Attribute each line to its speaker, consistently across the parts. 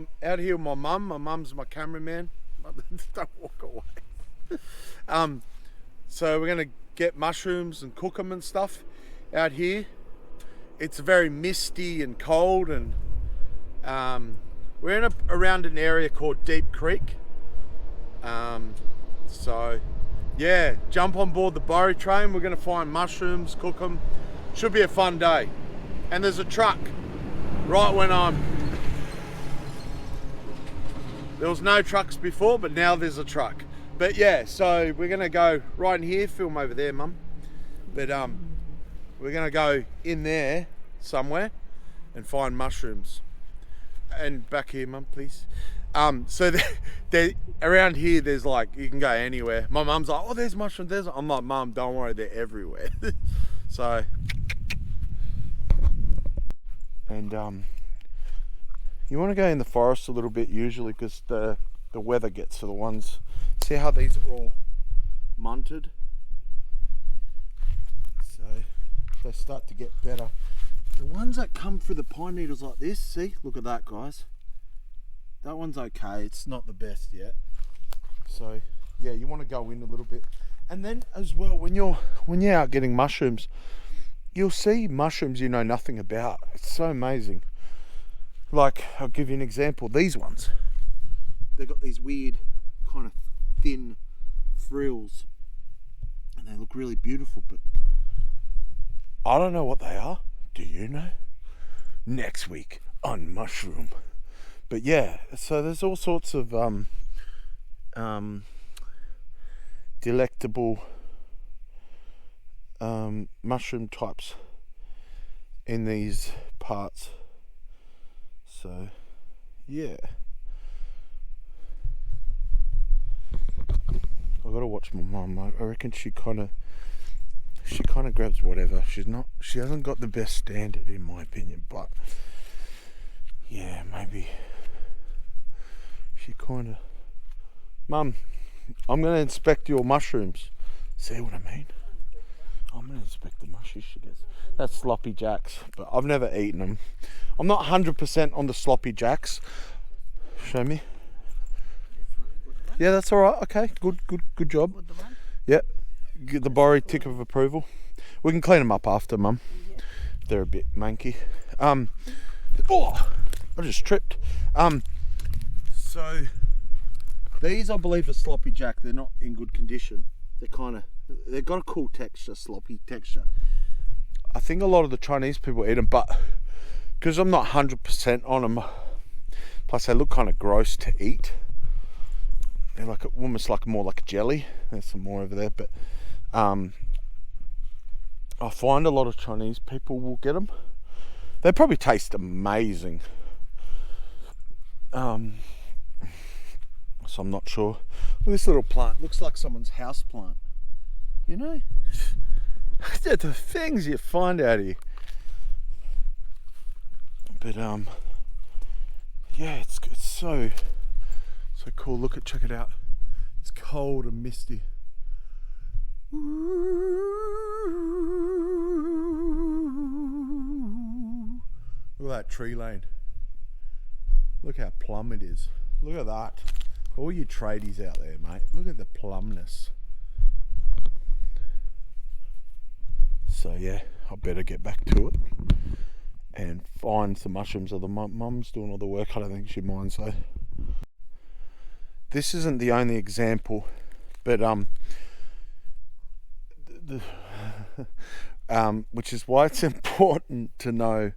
Speaker 1: I'm out here with my mum. My mum's my cameraman. Don't walk away. So we're gonna get mushrooms and cook them and stuff out here. It's very misty and cold, and we're around an area called Deep Creek. So yeah, jump on board the Borry train. We're gonna find mushrooms, cook them. Should be a fun day. And there's a truck right when there was no trucks before, but now there's a truck. But yeah, so we're gonna go right in here, film over there, Mum. But we're gonna go in there somewhere and find mushrooms. And back here, Mum, please. So around here, there's like, you can go anywhere. My mum's like, oh, there's mushrooms. I'm like, Mum, don't worry, they're everywhere. So, and you want to go in the forest a little bit usually, because the weather gets to the ones. See how these are all munted? So they start to get better. The ones that come through the pine needles like this, see, look at that, guys. That one's okay, it's not the best yet. So yeah, you want to go in a little bit. And then as well, when you're out getting mushrooms, you'll see mushrooms you know nothing about. It's so amazing. Like, I'll give you an example. These ones, they've got these weird kind of thin frills and they look really beautiful, but I don't know what they are. Do you know? Next week on Mushroom. But yeah, so there's all sorts of delectable mushroom types in these parts. So yeah, I gotta watch my mum. I reckon she kind of grabs whatever. She hasn't got the best standard in my opinion, but yeah, maybe she kind of. Mum, I'm gonna inspect your mushrooms. See what I mean? I'm gonna inspect the mushrooms, she goes. That's sloppy jacks, but I've never eaten them. I'm not 100% on the sloppy jacks. Show me. Yeah, that's all right. Okay, good job. Yep, get the Borry tick of approval. We can clean them up after, Mum. They're a bit manky. Oh, I just tripped. So these, I believe, are sloppy jack. They're not in good condition. They've got a cool texture, sloppy texture. I think a lot of the Chinese people eat them, but because I'm not 100% on them, plus they look kind of gross to eat. They're like almost like more like a jelly. There's some more over there, but I find a lot of Chinese people will get them. They probably taste amazing. So I'm not sure. This little plant looks like someone's house plant. You know, the things you find out here. But yeah, it's so cool. Check it out. It's cold and misty. Look at that tree lane. Look how plumb it is. Look at that. All you tradies out there, mate. Look at the plumbness. So yeah, I better get back to it and find some mushrooms. Or the mum's doing all the work. I don't think she'd mind. So this isn't the only example, but which is why it's important to know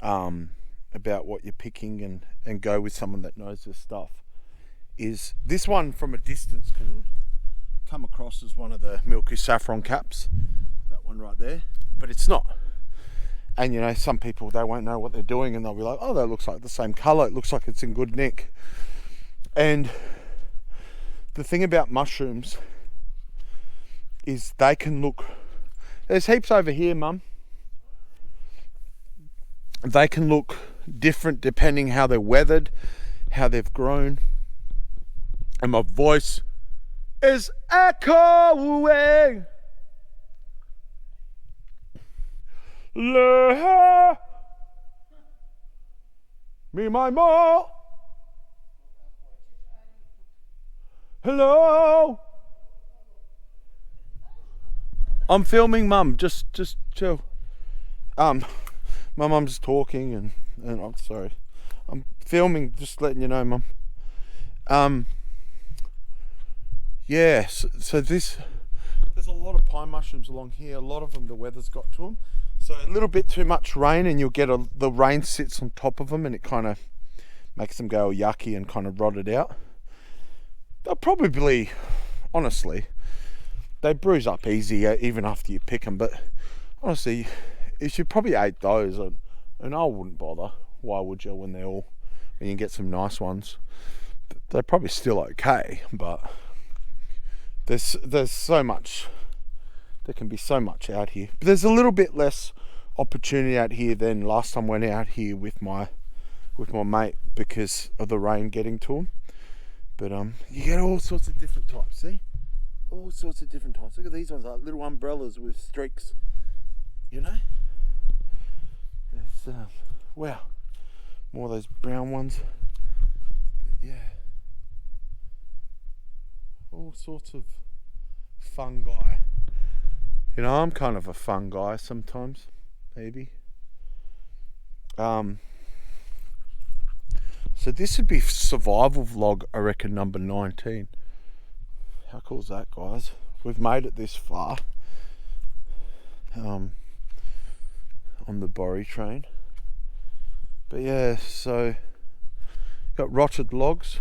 Speaker 1: about what you're picking and go with someone that knows this stuff. Is this one from a distance can come across as one of the milky saffron caps, that one right there, but it's not. And you know, some people, they won't know what they're doing and they'll be like, oh, that looks like the same colour, it looks like it's in good nick. And the thing about mushrooms is they can look, there's heaps over here, Mum. They can look different depending how they're weathered, how they've grown. And my voice is echoing. Me, my more. Hello. I'm filming, Mum. Just chill. My mum's talking, and I'm sorry. I'm filming. Just letting you know, Mum. Yeah. So there's a lot of pine mushrooms along here. A lot of them, the weather's got to them. So a little bit too much rain, and you'll get the rain sits on top of them, and it kind of makes them go yucky and kind of rot it out. They'll probably, honestly, they bruise up easy even after you pick them. But honestly, if you probably ate those, and I wouldn't bother. Why would you when you can get some nice ones? They're probably still okay, but there's so much. There can be so much out here. But there's a little bit less opportunity out here than last time I went out here with my mate because of the rain getting to them. But you get all sorts of different types. See, all sorts of different types. Look at these ones, like little umbrellas with streaks. You know, it's wow, more of those brown ones. But yeah, all sorts of fungi. You know, I'm kind of a fun guy sometimes, maybe. So this would be survival vlog, I reckon, number 19. How cool is that, guys? We've made it this far. On the Borry train. But yeah, so got rotted logs.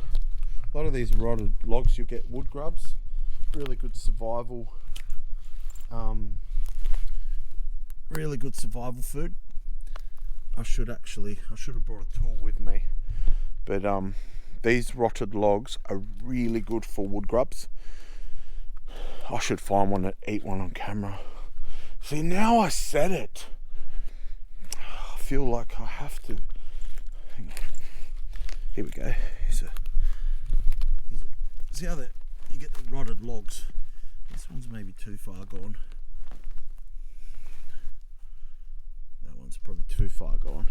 Speaker 1: A lot of these rotted logs, you'll get wood grubs. Really good survival. Really good survival food. I should have brought a tool with me. But these rotted logs are really good for wood grubs. I should find one and eat one on camera. See, now I said it. I feel like I have to. Hang on. Here we go. See how you get the rotted logs. This one's maybe too far gone. That one's probably too far gone.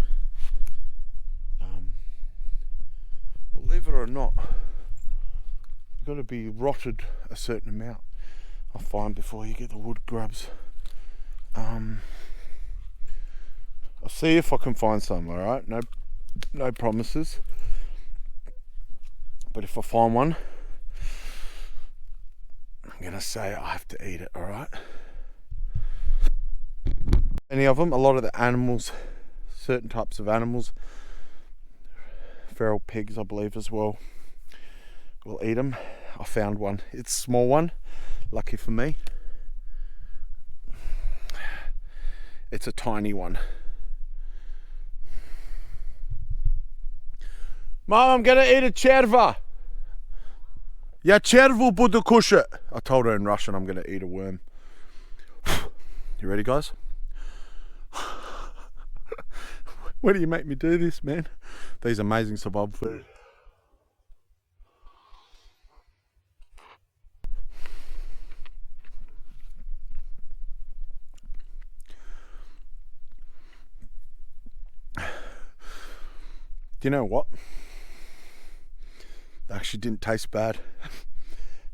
Speaker 1: Believe it or not, you've got to be rotted a certain amount, I find, before you get the wood grubs. I'll see if I can find some, alright? No promises. But if I find one, I'm gonna say I have to eat it, alright? Any of them, a lot of the animals, certain types of animals, feral pigs I believe as well, will eat them. I found one. It's a small one, lucky for me. It's a tiny one. Mom, I'm gonna eat a cherva. Ya chervu budu kusha. I told her in Russian I'm gonna eat a worm. You ready, guys? Why do you make me do this, man? These amazing survival food. Do you know what? They actually didn't taste bad.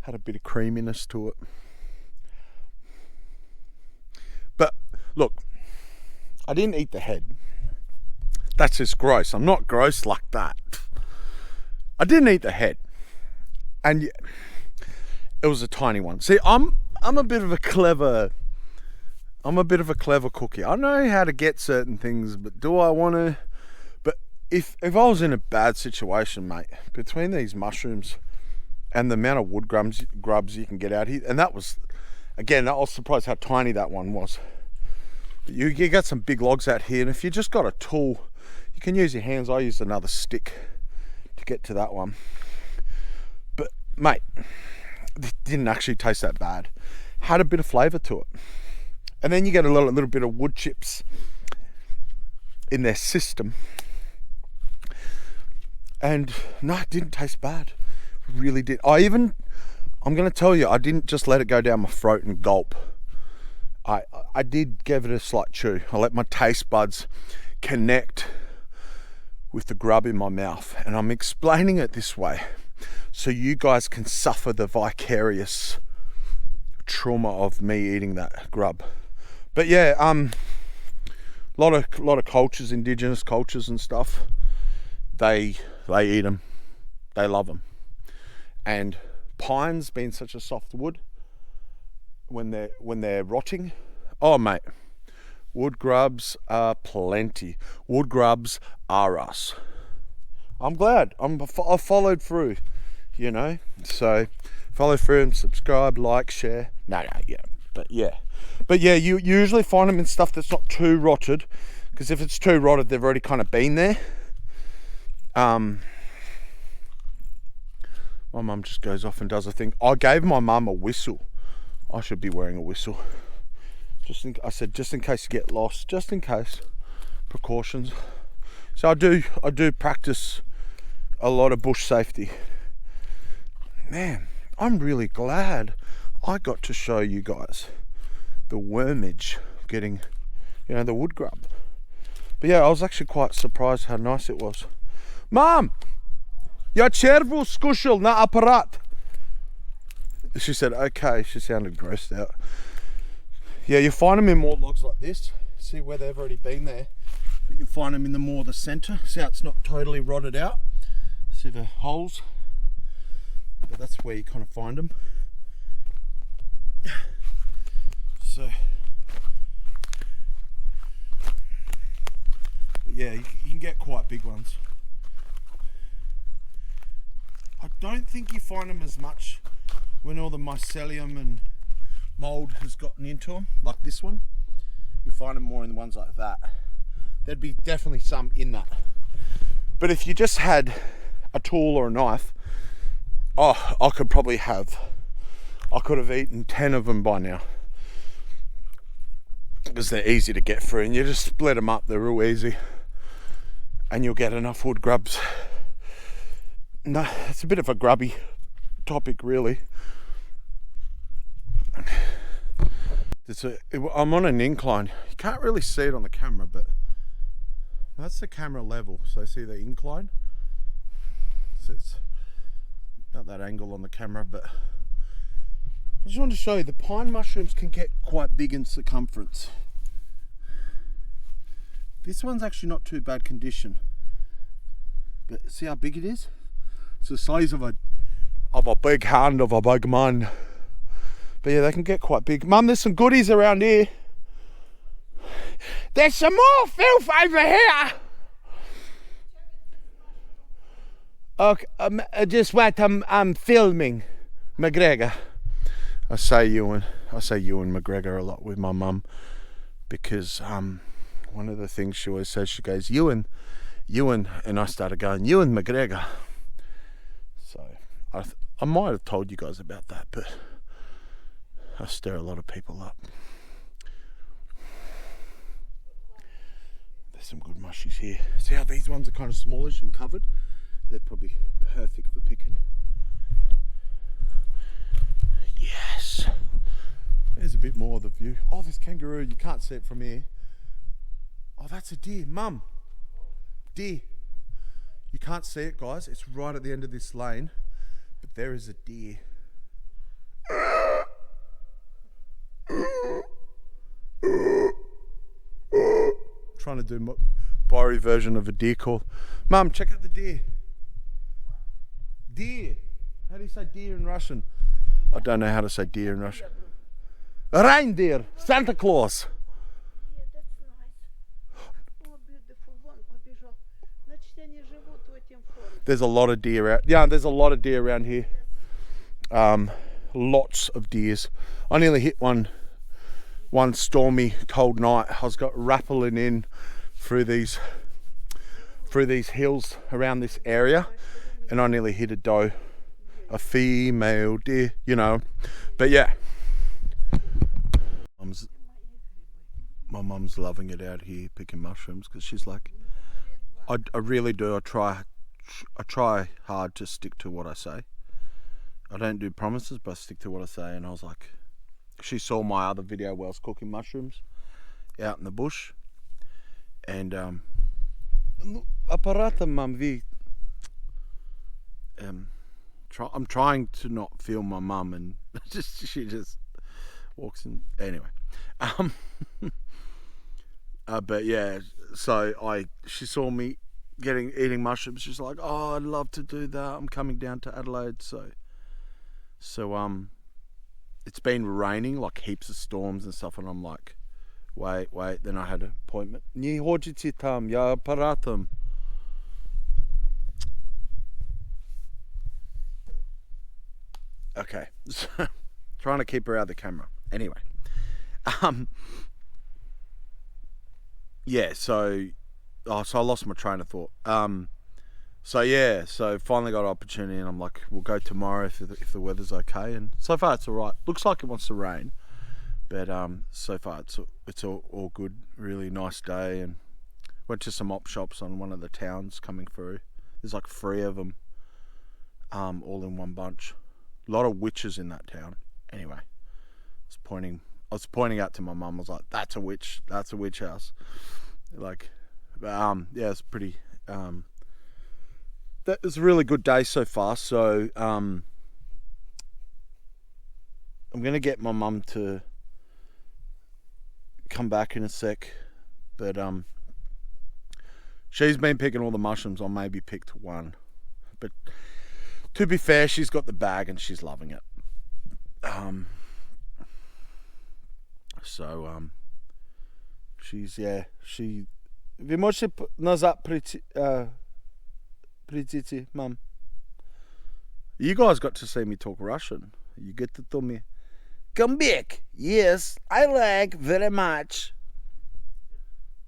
Speaker 1: Had a bit of creaminess to it. But look, I didn't eat the head. That's just gross. I'm not gross like that. I didn't eat the head, and it was a tiny one. See, I'm a bit of a clever cookie. I know how to get certain things, but do I want to? But if I was in a bad situation, mate, between these mushrooms and the amount of wood grubs you can get out here, and that was, again, I was surprised how tiny that one was. But you got some big logs out here, and if you just got a tool, you can use your hands. I used another stick to get to that one. But mate, it didn't actually taste that bad. Had a bit of flavour to it. And then you get a little bit of wood chips in their system. And no, it didn't taste bad. It really did. I'm going to tell you, I didn't just let it go down my throat and gulp. I did give it a slight chew. I let my taste buds connect with the grub in my mouth. And I'm explaining it this way so you guys can suffer the vicarious trauma of me eating that grub. But yeah, lot of cultures, indigenous cultures and stuff, they eat them, they love them. And pines, being such a soft wood, when they're rotting, oh mate, wood grubs are plenty. Wood grubs are us. I'm glad I followed through, you know. So follow through and subscribe, like, share. But yeah, you usually find them in stuff that's not too rotted, because if it's too rotted, they've already kind of been there. My mum just goes off and does a thing. I gave my mum a whistle. I should be wearing a whistle. I said, just in case you get lost, just in case, precautions. So I do practice a lot of bush safety. Man, I'm really glad I got to show you guys the wormage getting, you know, the wood grub. But yeah, I was actually quite surprised how nice it was. Mom, ja czerwu skushel na aparat. She said, okay. She sounded grossed out. Yeah, you find them in more logs like this. See where they've already been there. But you find them in the center. See how it's not totally rotted out? See the holes? But that's where you kind of find them. So, but yeah, you can get quite big ones. I don't think you find them as much when all the mycelium and mold has gotten into them, like this one. You find them more in the ones like that. There'd be definitely some in that. But if you just had a tool or a knife, oh, I could have eaten 10 of them by now, because they're easy to get through, and you just split them up. They're real easy, and you'll get enough wood grubs. No, it's a bit of a grubby topic, really. I'm on an incline. You can't really see it on the camera, but that's the camera level. So see the incline? So it's not that angle on the camera, but I just wanted to show you the pine mushrooms can get quite big in circumference. This one's actually not too bad condition, but see how big it is? It's the size of a big hand of a big man. But yeah, they can get quite big. Mum, there's some goodies around here. There's some more filth over here. Okay, just wait, I'm filming McGregor. I say Ewan McGregor a lot with my mum, because one of the things she always says, she goes, Ewan, and I started going, Ewan McGregor. So I might have told you guys about that, but I stir a lot of people up. There's some good mushies here. See how these ones are kind of smallish and covered? They're probably perfect for picking. Yes. There's a bit more of the view. Oh, this kangaroo, you can't see it from here. Oh, that's a deer. Mum, deer. You can't see it, guys. It's right at the end of this lane, but there is a deer. Trying to do Byrie version of a deer call. Mum, check out the deer. Deer. How do you say deer in Russian? I don't know how to say deer in Russian. Reindeer. Santa Claus.
Speaker 2: Yeah, that's nice. Oh, beautiful one. Побежал. Значит, они живут в этом форуме.
Speaker 1: There's a lot of deer out. Yeah, there's a lot of deer around here. Lots of deers. I nearly hit one stormy cold night. I was got rappelling in through these hills around this area, and I nearly hit a doe, a female deer, you know. But yeah, my mum's loving it out here picking mushrooms, because she's like, I really do. I try hard to stick to what I say. I don't do promises, but I stick to what I say. And I was like, she saw my other video where I was cooking mushrooms out in the bush, and apparata mam vi I'm trying to not film my mum, and she just walks in. Anyway, but yeah, so she saw me eating mushrooms. She's like, "Oh, I'd love to do that. I'm coming down to Adelaide." So it's been raining, like heaps of storms and stuff, and I'm like, wait. Then I had an appointment. Не ходите там, я аппаратом. Okay, so, trying to keep her out of the camera. Anyway, yeah. So I lost my train of thought. So finally got an opportunity, and I'm like, we'll go tomorrow if the weather's okay. And so far it's all right. Looks like it wants to rain, but so far it's all good. Really nice day, and went to some op shops on one of the towns coming through. There's like 3 of them, all in one bunch. A lot of witches in that town. Anyway, I was pointing out to my mum. I was like, "That's a witch. That's a witch house." Like, yeah, it's pretty. That was a really good day so far. So, I'm gonna get my mum to come back in a sec, but she's been picking all the mushrooms. I maybe picked one, but to be fair, she's got the bag and she's loving it. She. Ви можете назад прийти, mum? You guys got to see me talk Russian. You get to tell me, come back. Yes, I like very much.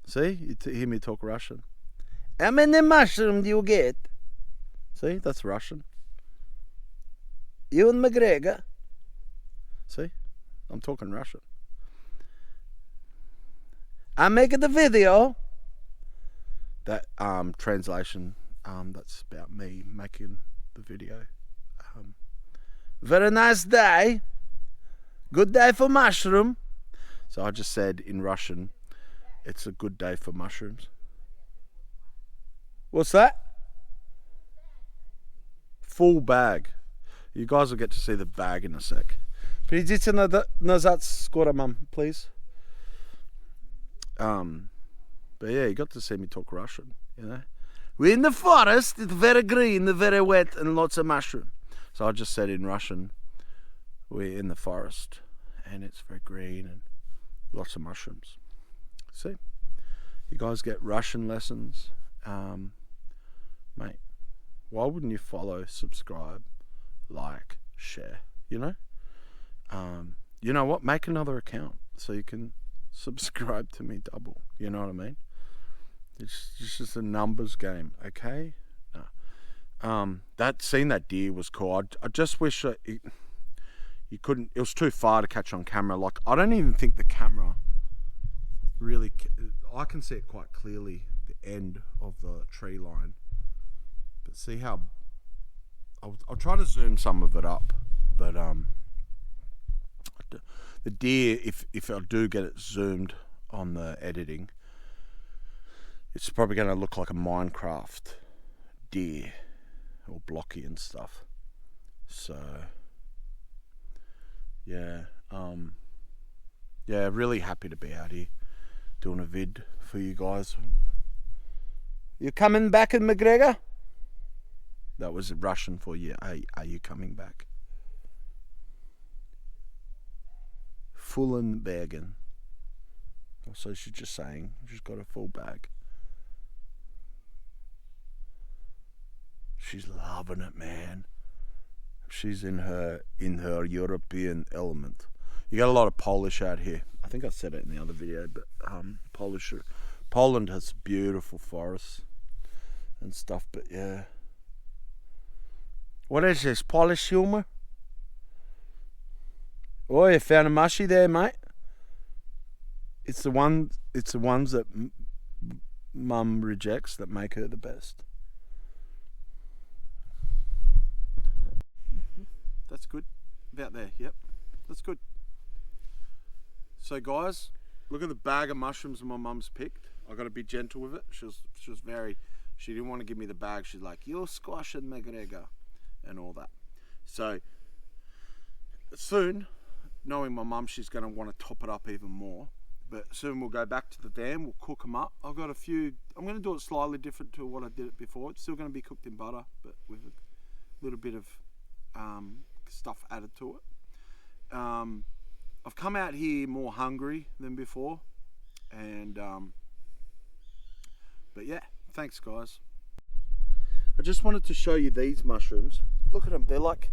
Speaker 1: See, you hear me talk Russian. How many mushrooms do you get? See, that's Russian. Ewan McGregor. See, I'm talking Russian. I'm making the video. That translation, that's about me making the video. Very nice day. Good day for mushroom. So I just said in Russian, it's a good day for mushrooms. What's that? Full bag. You guys will get to see the bag in a sec. Придите назад скоро, mum, please. But yeah, you got to see me talk Russian, you know. We're in the forest, it's very green, very wet, and lots of mushroom. So I just said in Russian, we're in the forest, and it's very green, and lots of mushrooms. See? You guys get Russian lessons. Mate, why wouldn't you follow, subscribe, like, share, you know? You know what? Make another account so you can subscribe to me double, you know what I mean? It's just a numbers game, okay? No. Seeing that deer was cool. I just wish you couldn't. It was too far to catch on camera. Like, I don't even think the camera really. I can see it quite clearly, the end of the tree line. But see how? I'll try to zoom some of it up, but the deer, if I do get it zoomed on the editing, it's probably going to look like a Minecraft deer, all blocky and stuff. So yeah, really happy to be out here doing a vid for you guys. You coming back in McGregor? That was Russian for you. Are you coming back? Fullen Bergen. So she's just saying she's got a full bag. She's loving it, man. She's in her European element. You got a lot of Polish out here. I think I said it in the other video, but Poland has beautiful forests and stuff. But yeah, what is this, Polish humor? Oh, you found a mushy there, mate. It's the ones that mum rejects that make her the best. That's good. About there, yep. That's good. So guys, look at the bag of mushrooms my mum's picked. I got to be gentle with it. She was very, she didn't want to give me the bag. She's like, you're squashing McGregor and all that. So soon, knowing my mum, she's going to want to top it up even more. But soon we'll go back to the van, we'll cook them up. I've got a few, I'm going to do it slightly different to what I did it before. It's still going to be cooked in butter, but with a little bit of stuff added to it. I've come out here more hungry than before. And, but yeah, thanks guys. I just wanted to show you these mushrooms. Look at them, they look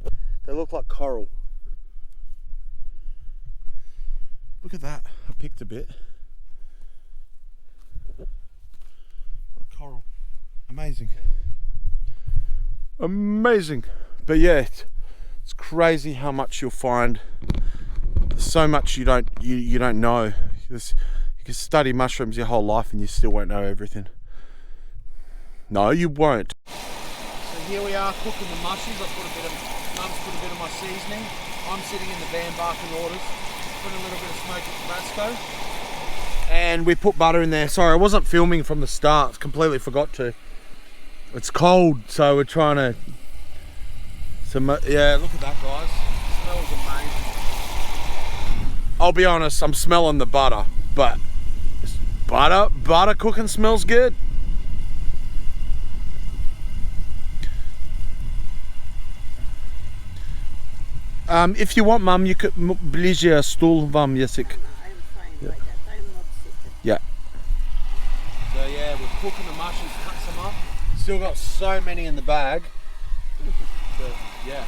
Speaker 1: like coral. Look at that, I picked a bit. Coral, amazing. Amazing. But yeah, it's crazy how much you'll find. So much you don't know. You can study mushrooms your whole life and you still won't know everything. No, you won't. So here we are cooking the mushrooms. Mum's put a bit of my seasoning. I'm sitting in the van barking orders. Put a little bit of smoky Tabasco. And we put butter in there. Sorry, I wasn't filming from the start. Completely forgot to. It's cold, so we're trying to... yeah, look at that, guys. It smells amazing. I'll be honest, I'm smelling the butter, but butter cooking smells good. If you want, Mum, you could bliżej stool wam Jessic.
Speaker 2: I'm fine like that. I'm not sick.
Speaker 1: Yeah. So yeah, we're cooking the mushrooms, cut some up. Still got so many in the bag. But yeah.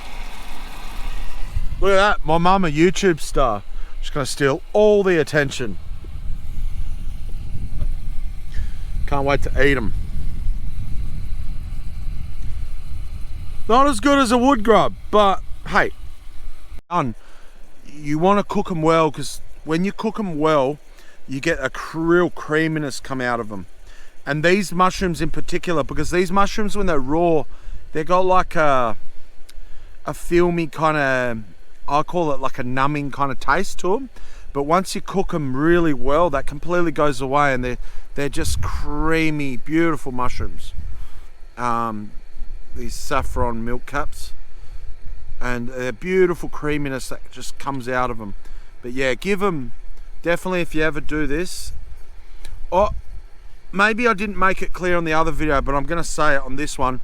Speaker 1: Look at that, my mum, a YouTube star. She's gonna steal all the attention. Can't wait to eat them. Not as good as a wood grub, but hey. You want to cook them well, because when you cook them well you get a real creaminess come out of them. And these mushrooms in particular, because these mushrooms when they're raw, they got like a filmy kind of, I call it like a numbing kind of taste to them. But once you cook them really well, that completely goes away, and they're just creamy, beautiful mushrooms. These saffron milk caps. And a beautiful creaminess that just comes out of them. But yeah, give them, definitely if you ever do this, or maybe I didn't make it clear on the other video, but I'm going to say it on this one.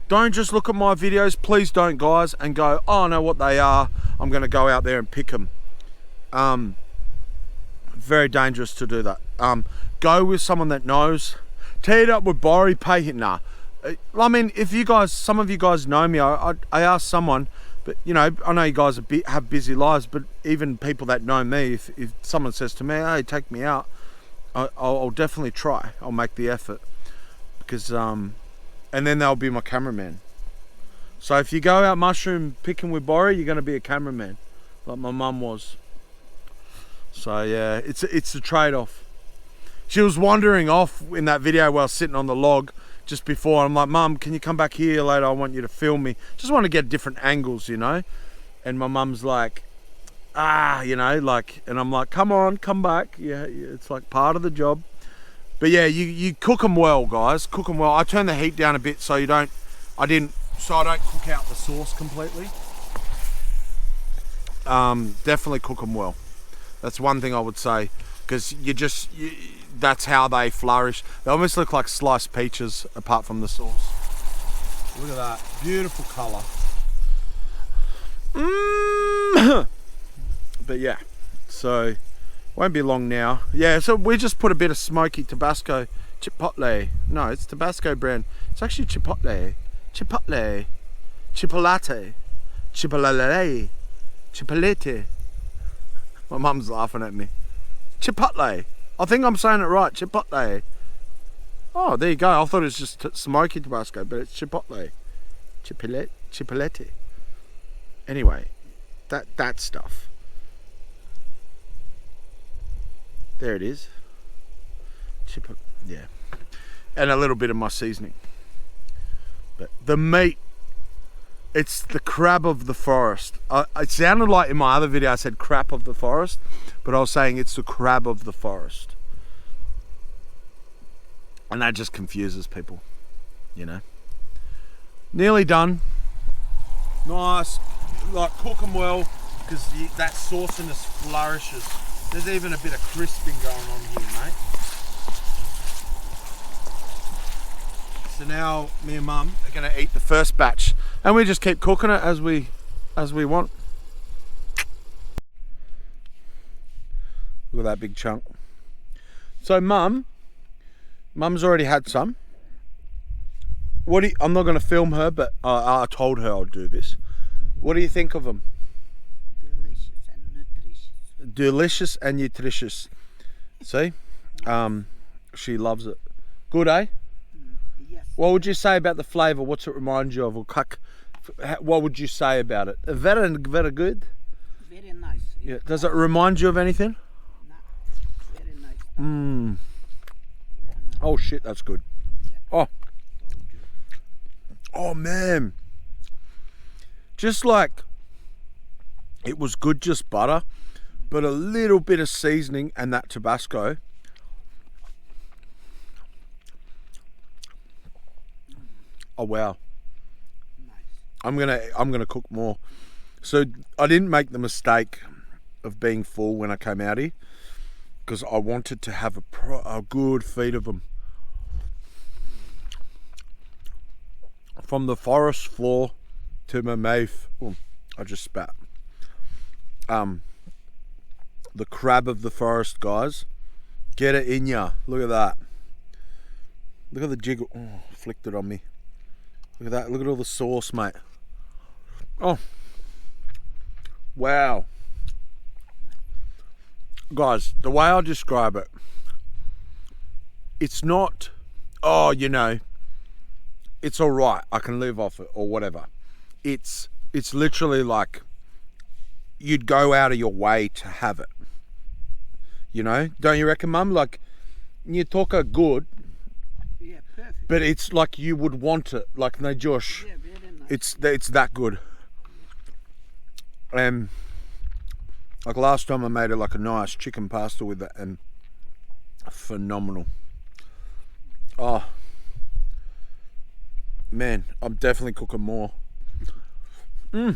Speaker 1: Don't just look at my videos, please don't guys, and go, oh I know what they are, I'm going to go out there and pick them. Very dangerous to do that. Go with someone that knows. Tee it up with Borry, pay him, nah. I mean, if you guys, some of you guys know me, I asked someone, but you know, I know you guys have busy lives, but even people that know me, if someone says to me, hey, take me out, I'll definitely try. I'll make the effort, because, and then they'll be my cameraman. So if you go out mushroom picking with Borry, you're going to be a cameraman, like my mum was. So yeah, it's a trade-off. She was wandering off in that video while sitting on the log just before. I'm like, Mum, can you come back here later? I want you to film me. Just want to get different angles, you know. And my mum's like, you know, like, and I'm like, come on, come back. Yeah, it's like part of the job. But yeah, you cook them well, guys. Cook them well. I turn the heat down a bit so I don't cook out the sauce completely. Definitely cook them well. That's one thing I would say, because that's how they flourish. They almost look like sliced peaches apart from the sauce. Look at that, beautiful colour. But yeah, so won't be long now. Yeah, so we just put a bit of smoky Tabasco, Chipotle. No, it's Tabasco brand. It's actually Chipotle, Chipolate, Chipolate. My mum's laughing at me. Chipotle. I think I'm saying it right, Chipotle. Oh, there you go. I thought it was just smoky Tabasco, but it's Chipotle. Chipolete. Anyway, that stuff. There it is. Yeah. And a little bit of my seasoning. But the meat, it's the crab of the forest. It sounded like in my other video I said crap of the forest, but I was saying it's the crab of the forest. And that just confuses people, you know. Nearly done. Nice, like cook them well, because that sauciness flourishes. There's even a bit of crisping going on here, mate. So now me and Mum are gonna eat the first batch, and we just keep cooking it as we want. Look at that big chunk. So Mum's already had some. I'm not gonna film her, but I told her I'll do this. What do you think of them?
Speaker 2: Delicious and nutritious.
Speaker 1: Delicious and nutritious. See? She loves it. Good, eh?
Speaker 2: Yes.
Speaker 1: What would you say about the flavour? What's it remind you of? What would you say about it? Very, very good.
Speaker 2: Very nice.
Speaker 1: Yeah. Does it remind you of anything?
Speaker 2: No, very nice.
Speaker 1: Mmm. Oh shit, that's good. Oh. Oh man. Just like it was good, just butter, but a little bit of seasoning and that Tabasco. Oh wow.
Speaker 2: Nice.
Speaker 1: I'm gonna cook more. So I didn't make the mistake of being full when I came out here, because I wanted to have a good feed of them. From the forest floor to my mouth. Oh, I just spat. The crab of the forest, guys. Get it in ya. Look at that. Look at the jiggle. Oh, flicked it on me. Look at that. Look at all the sauce, mate. Oh. Wow. Guys, the way I describe it, it's not, oh, you know, it's all right, I can live off it or whatever. It's literally like you'd go out of your way to have it. You know, don't you reckon, Mum? Like, you talk a good,
Speaker 2: Yeah, perfect.
Speaker 1: but it's like you would want it. Like, no, Josh,
Speaker 2: Yeah, very nice.
Speaker 1: it's that good. And like last time I made it like a nice chicken pasta with it, and phenomenal. Oh man, I'm definitely cooking more.
Speaker 2: I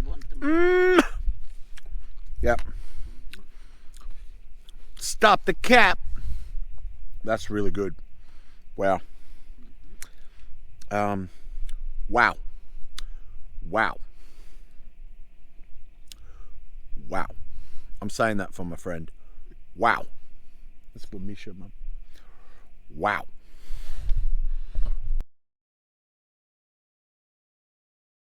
Speaker 2: want them.
Speaker 1: Yep. Stop the cap. That's really good. Wow. Wow. Wow. Wow. I'm saying that for my friend. Wow. That's for Misha, Mum. Wow.